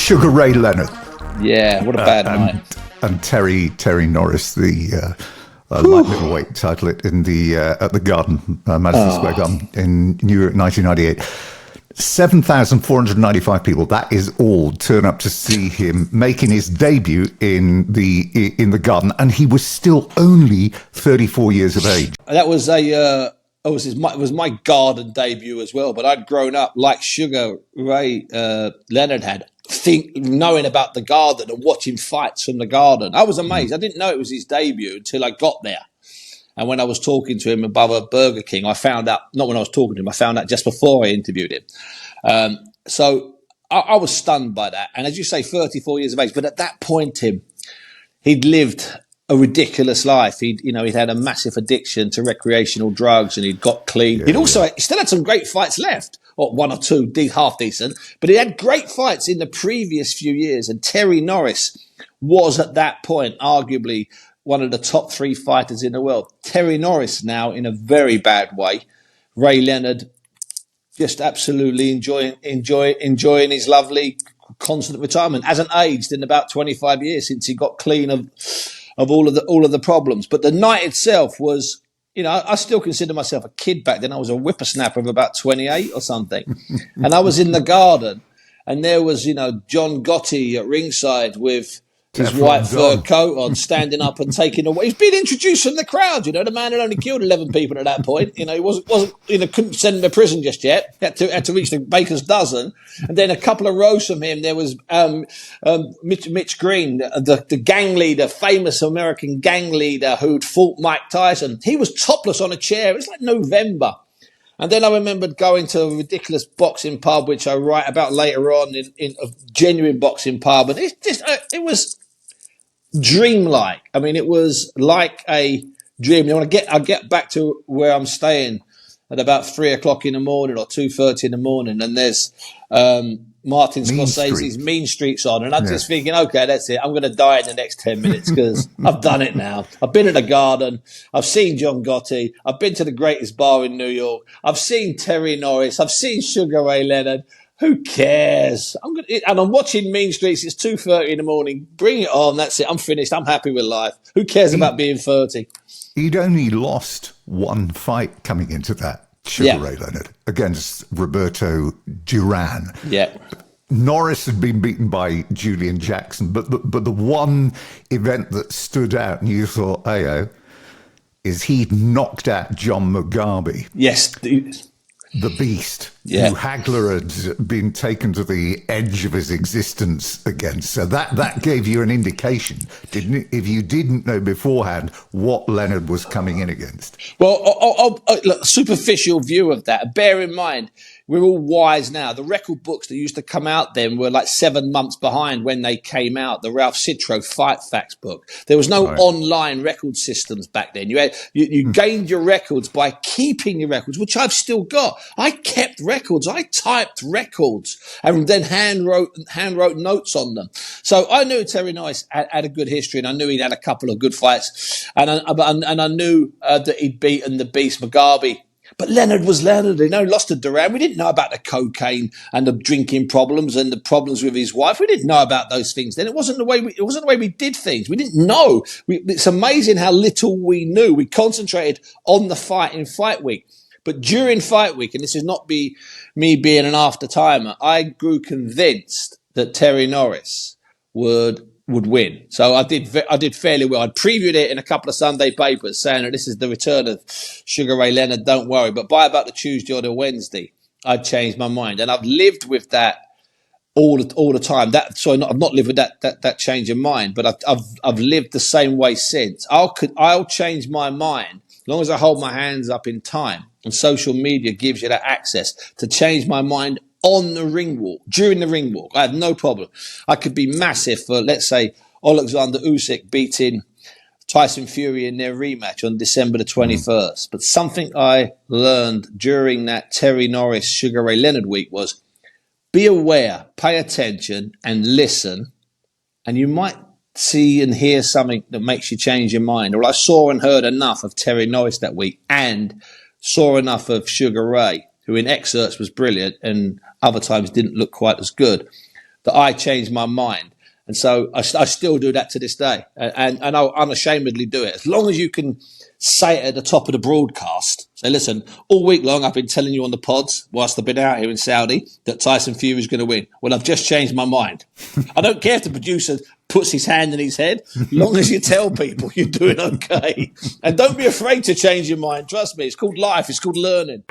Sugar Ray Leonard. Yeah, what a bad night. And Terry Norris, the light middleweight title in the at the Garden, Madison Square Garden in New York, 1998. 7,495 people. That is all turn up to see him making his debut in the Garden, and he was still only 34 years of age. That was it was my Garden debut as well. But I'd grown up like Sugar Ray Leonard had, knowing about the Garden and watching fights from the Garden. I was amazed. I didn't know it was his debut until I got there. And when I was talking to him above a Burger King, I found out, not when I was talking to him, I found out just before I interviewed him. So I was stunned by that. And as you say, 34 years of age. But at that point, Tim, he'd lived a ridiculous life. He'd had a massive addiction to recreational drugs, and he'd got clean. He still had some great fights left, or one or two, half decent. But he had great fights in the previous few years. And Terry Norris was at that point arguably one of the top 3 fighters in the world. Terry Norris now in a very bad way. Ray Leonard just absolutely enjoying his lovely constant retirement. Hasn't aged in about 25 years since he got clean of all of the problems. But the night itself was, I still consider myself a kid back then. I was a whippersnapper of about 28 or something. And I was in the Garden, and there was, John Gotti at ringside with his white fur coat on, standing up and taking away. He's been introduced from the crowd. The man had only killed 11 people at that point. He couldn't send him to prison just yet. He had to reach the baker's dozen. And then a couple of rows from him, there was Mitch Green, the gang leader, famous American gang leader who'd fought Mike Tyson. He was topless on a chair. It was like November. And then I remembered going to a ridiculous boxing pub, which I write about later on, in a genuine boxing pub. And it was dreamlike. I mean, it was like a dream. I'll get back to where I'm staying at about 3 o'clock in the morning or 2:30 in the morning, and there's Martin Scorsese's Mean Streets on, and I'm just thinking, okay, that's it. I'm going to die in the next 10 minutes because I've done it now. I've been in the Garden. I've seen John Gotti. I've been to the greatest bar in New York. I've seen Terry Norris. I've seen Sugar Ray Leonard. Who cares? I'm watching Mean Streets. It's 2:30 in the morning. Bring it on. That's it. I'm finished. I'm happy with life. Who cares about being 30? He'd only lost one fight coming into that, Sugar Ray Leonard, against Roberto Duran. Yeah. Norris had been beaten by Julian Jackson, but the one event that stood out and you thought, ayo, is he'd knocked out John Mugabe. Yes. The Beast, who Hagler had been taken to the edge of his existence against. So that gave you an indication, didn't it? If you didn't know beforehand what Leonard was coming in against. Well, look, superficial view of that. Bear in mind, we're all wise now. The record books that used to come out then were like 7 months behind when they came out. The Ralph Citro Fight Facts book. There was no online record systems back then. You gained your records by keeping your records, which I've still got. I kept records. I typed records and then hand wrote notes on them. So I knew Terry Norris had a good history, and I knew he'd had a couple of good fights, and I knew that he'd beaten the Beast Mugabe. But Leonard was Leonard, lost to Duran. We didn't know about the cocaine and the drinking problems and the problems with his wife. We didn't know about those things then. It wasn't the way we did things. We didn't know. It's amazing how little we knew. We concentrated on the fight in fight week. But during fight week, and this is not me being an after-timer, I grew convinced that Terry Norris would win. So I did fairly well. I'd previewed it in a couple of Sunday papers saying that this is the return of Sugar Ray Leonard, don't worry. But by about the Tuesday or the Wednesday, I'd changed my mind. And I've lived with that all the time. I've not lived with that change of mind, but I've lived the same way since. I'll change my mind as long as I hold my hands up in time. And social media gives you that access to change my mind on the ring walk, during the ring walk. I have no problem. I could be massive for, let's say, Alexander Usyk beating Tyson Fury in their rematch on December the 21st. But something I learned during that Terry Norris, Sugar Ray Leonard week was be aware, pay attention and listen, and you might see and hear something that makes you change your mind. Well, I saw and heard enough of Terry Norris that week and saw enough of Sugar Ray, who in excerpts was brilliant and other times didn't look quite as good, that I changed my mind. And so I still do that to this day. And I'll unashamedly do it. As long as you can say it at the top of the broadcast, say, listen, all week long I've been telling you on the pods, whilst I've been out here in Saudi, that Tyson Fury is going to win. Well, I've just changed my mind. I don't care if the producer puts his hand in his head. As long as you tell people, you're doing okay. And don't be afraid to change your mind. Trust me, it's called life. It's called learning.